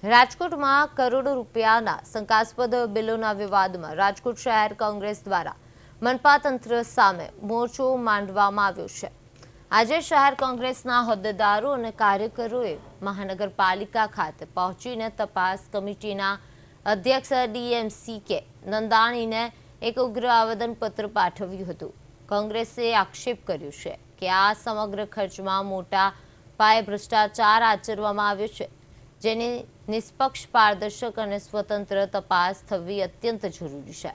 રાજકોટમાં કરોડો રૂપિયાના શંકાસ્પદ બિલોના વિવાદમાં રાજકોટ શહેર કોંગ્રેસ દ્વારા મનપા તંત્ર સામે મોરચો માંડવામાં આવ્યો છે। આજે શહેર કોંગ્રેસના હોદ્દેદારો અને કાર્યકરોએ મહાનગરપાલિકા ખાતે પહોંચીને તપાસ કમિટીના અધ્યક્ષ DMCK નંદાણીને એક ઉગ્ર આવેદનપત્ર પાઠવ્યું હતું। કોંગ્રેસે આક્ષેપ કર્યો છે કે આ સમગ્ર ખર્ચમાં મોટા પાયે ભ્રષ્ટાચાર આચરવામાં આવ્યો છે, જેની નિષ્પક્ષ, પારદર્શક અને સ્વતંત્ર તપાસ થવી અત્યંત જરૂરી છે।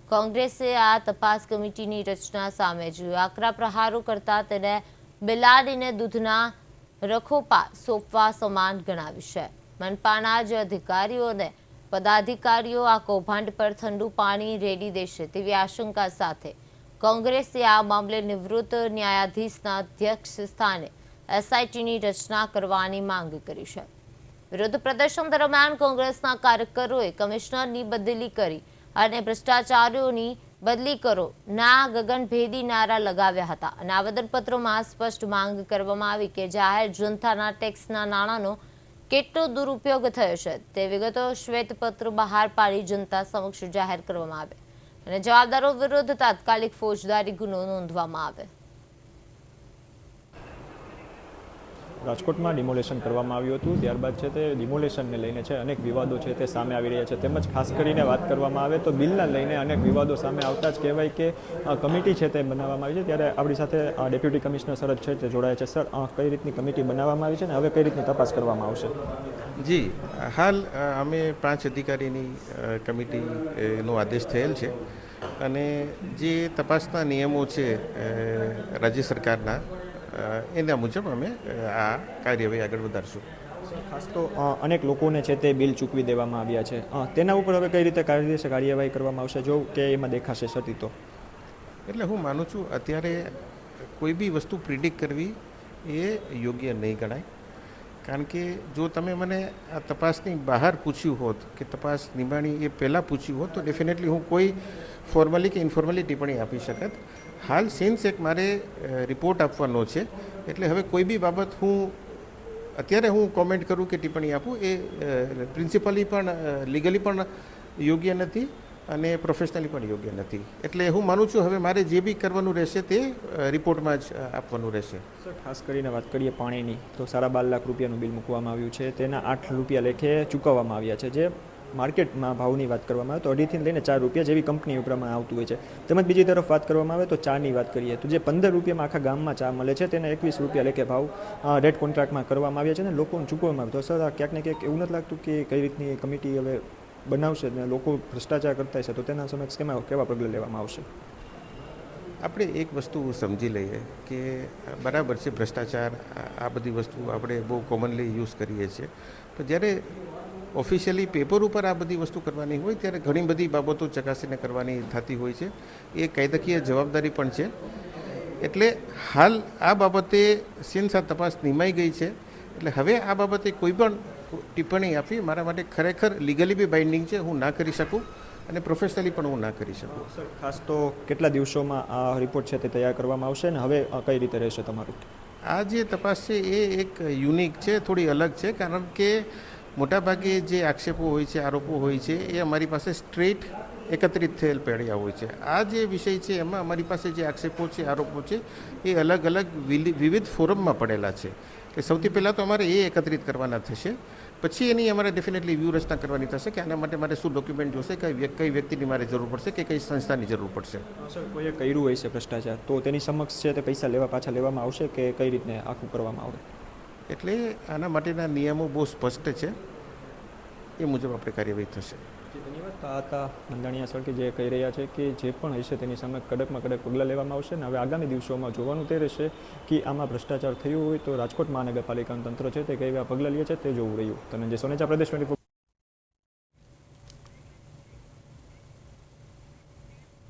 કોંગ્રેસે આ તપાસ કમિટીની રચના સામે જે આકરા પ્રહારો કરતા તેને બિલાડીને દૂધના રખોપા સોંપવા સમાન ગણાવ્યું છે। મનપાના જ અધિકારીઓ અને પદાધિકારીઓ આ કૌભાંડ પર ઠંડુ પાણી રેડી દેશે તેવી આશંકા સાથે કોંગ્રેસે આ મામલે નિવૃત્ત ન્યાયાધીશના અધ્યક્ષ સ્થાને SITની રચના કરવાની માંગ કરી છે। વિરોધ પ્રદર્શન દરમિયાન કોંગ્રેસના કાર્યકરોએ કમિશનરની બદલી કરી અને ભ્રષ્ટાચારીઓની બદલી કરો ના ગગનભેદી નારા લગાવ્યા હતા અને આવેદનપત્રમાં સ્પષ્ટ માંગ કરવામાં આવી કે જાહેર જનતાના ટેક્સના નાણાંનો કેટલો દુરુપયોગ થયો છે તે વિગતો શ્વેતપત્ર બહાર પાડી જનતા સમક્ષ જાહેર કરવામાં આવે અને જવાબદારો વિરુદ્ધ તાત્કાલિક ફોજદારી ગુનો નોંધવામાં આવે। રાજકોટમાં ડિમોલેશન કરવામાં આવ્યું હતું, ત્યારબાદ છે તે ડિમોલેશનને લઈને છે અનેક વિવાદો છે તે સામે આવી રહ્યા છે। તેમજ ખાસ કરીને વાત કરવામાં આવે તો બિલના લઈને અનેક વિવાદો સામે આવતા જ કહેવાય કે કમિટી છે તે બનાવવામાં આવી છે। ત્યારે આપણી સાથે ડેપ્યુટી કમિશનર સર છે તે જોડાયા છે। સર, કઈ રીતની કમિટી બનાવવામાં આવી છે અને હવે કઈ રીતની તપાસ કરવામાં આવશે? જી, હાલ અમે 5 અધિકારીની કમિટીનો આદેશ થયેલ છે અને જે તપાસના નિયમો છે રાજ્ય સરકારના એના મુજબ અમે આ કાર્યવાહી આગળ વધારશું। ખાસ તો અનેક લોકોને છે તે બિલ ચૂકવી દેવામાં આવ્યા છે, તેના ઉપર હવે કઈ રીતે કાયદેસર કાર્યવાહી કરવામાં આવશે જો કે એમાં દેખાશે ક્ષતિ તો? એટલે હું માનું છું અત્યારે કોઈ બી વસ્તુ પ્રિડિક્ટ કરવી એ યોગ્ય નહીં ગણાય, કારણ કે જો તમે મને આ તપાસની બહાર પૂછ્યું હોત કે તપાસ નિમાણી એ પહેલાં પૂછ્યું હોત તો ડેફિનેટલી હું કોઈ ફોર્મલી કે ઇન્ફોર્મલી ટિપ્પણી આપી શકત। હાલ સિન્સ એક મારે રિપોર્ટ આપવાનો છે એટલે હવે કોઈ બી બાબત અત્યારે હું કોમેન્ટ કરું કે ટિપ્પણી આપું એ પ્રિન્સિપલી પણ લીગલી પણ યોગ્ય નથી અને પ્રોફેશનલી પણ યોગ્ય નથી। એટલે હું માનું છું હવે મારે જે બી કરવાનું રહેશે તે રિપોર્ટમાં જ આપવાનું રહેશે। સર, ખાસ કરીને વાત કરીએ પાણીની તો 12.5 લાખ રૂપિયાનું બિલ મૂકવામાં આવ્યું છે, તેના 8 રૂપિયા લેખે ચૂકવવામાં આવ્યા છે, જે માર્કેટમાં ભાવની વાત કરવામાં આવે તો 2.5 થી લઈને 4 રૂપિયા જેવી કંપની ઉપરમાં આવતું હોય છે। તેમજ બીજી તરફ વાત કરવામાં આવે તો ચાની વાત કરીએ તો જે 15 રૂપિયામાં આખા ગામમાં ચા મળે છે તેને 21 રૂપિયા લેખે ભાવ રેટ કોન્ટ્રાક્ટમાં કરવામાં આવ્યા છે અને લોકોને ચૂકવવામાં આવે તો સર આ ક્યાંક ને ક્યાંક એવું નથી લાગતું કે કઈ રીતની કમિટી હવે બનાવશે ને લોકો ભ્રષ્ટાચાર કરતા હશે તો તેના સમક્ષ કેવા પગલાં લેવામાં આવશે? આપણે એક વસ્તુ સમજી લઈએ કે બરાબર છે, ભ્રષ્ટાચાર આ બધી વસ્તુ આપણે બહુ કોમનલી યુઝ કરીએ છીએ, તો જ્યારે ઓફિશિયલી પેપર ઉપર આ બધી વસ્તુ કરવાની હોય ત્યારે ઘણી બધી બાબતો ચકાસીને કરવાની થતી હોય છે, એ કાયદાકીય જવાબદારી પણ છે। એટલે હાલ આ બાબતે સિન્સ આ તપાસ નિમાઈ ગઈ છે એટલે હવે આ બાબતે કોઈ પણ ટિપ્પણી આપી મારા માટે ખરેખર લીગલી બી બાઇન્ડિંગ છે, હું ના કરી શકું અને પ્રોફેશનલી પણ હું ના કરી શકું। સર, ખાસ તો કેટલા દિવસોમાં આ રિપોર્ટ છે તે તૈયાર કરવામાં આવશે અને હવે કઈ રીતે રહેશે તમારું? આ જે તપાસ છે એ એક યુનિક છે, થોડી અલગ છે, કારણ કે મોટાભાગે જે આક્ષેપો હોય છે, આરોપો હોય છે એ અમારી પાસે સ્ટ્રેટ એકત્રિત થયેલ પડ્યા હોય છે। આ જે વિષય છે એમાં અમારી પાસે જે આક્ષેપો છે, આરોપો છે એ અલગ અલગ વિવિધ ફોરમમાં પડેલા છે કે સૌથી પહેલાં તો અમારે એ એકત્રિત કરવાના થશે, પછી એની અમારે ડેફિનેટલી વ્યૂહરચના કરવાની થશે કે આના માટે મારે શું ડોક્યુમેન્ટ જોશે, કઈ વ્યક્તિની મારે જરૂર પડશે કે કઈ સંસ્થાની જરૂર પડશે। સર, કોઈએ કર્યું હોય છે ભ્રષ્ટાચાર તો તેની સમક્ષ છે તે પૈસા પાછા લેવામાં આવશે કે કઈ રીતને આખું કરવામાં આવે? એટલે આના માટેના નિયમો બહુ સ્પષ્ટ છે, એ મુજબ આપણે કાર્યવાહી થશે। ધન્યવાદ। આ હતા નંદાણીયા સર કે જે કહી રહ્યા છે કે જે પણ હશે તેની સામે કડકમાં કડક પગલાં લેવામાં આવશે અને હવે આગામી દિવસોમાં જોવાનું તે રહેશે કે આમાં ભ્રષ્ટાચાર થયું હોય તો રાજકોટ મહાનગરપાલિકાનું તંત્ર છે તે કઈ એવા પગલાં લે છે તે જોવું રહ્યું। ધનંજય સોનેચા, પ્રદેશ 24।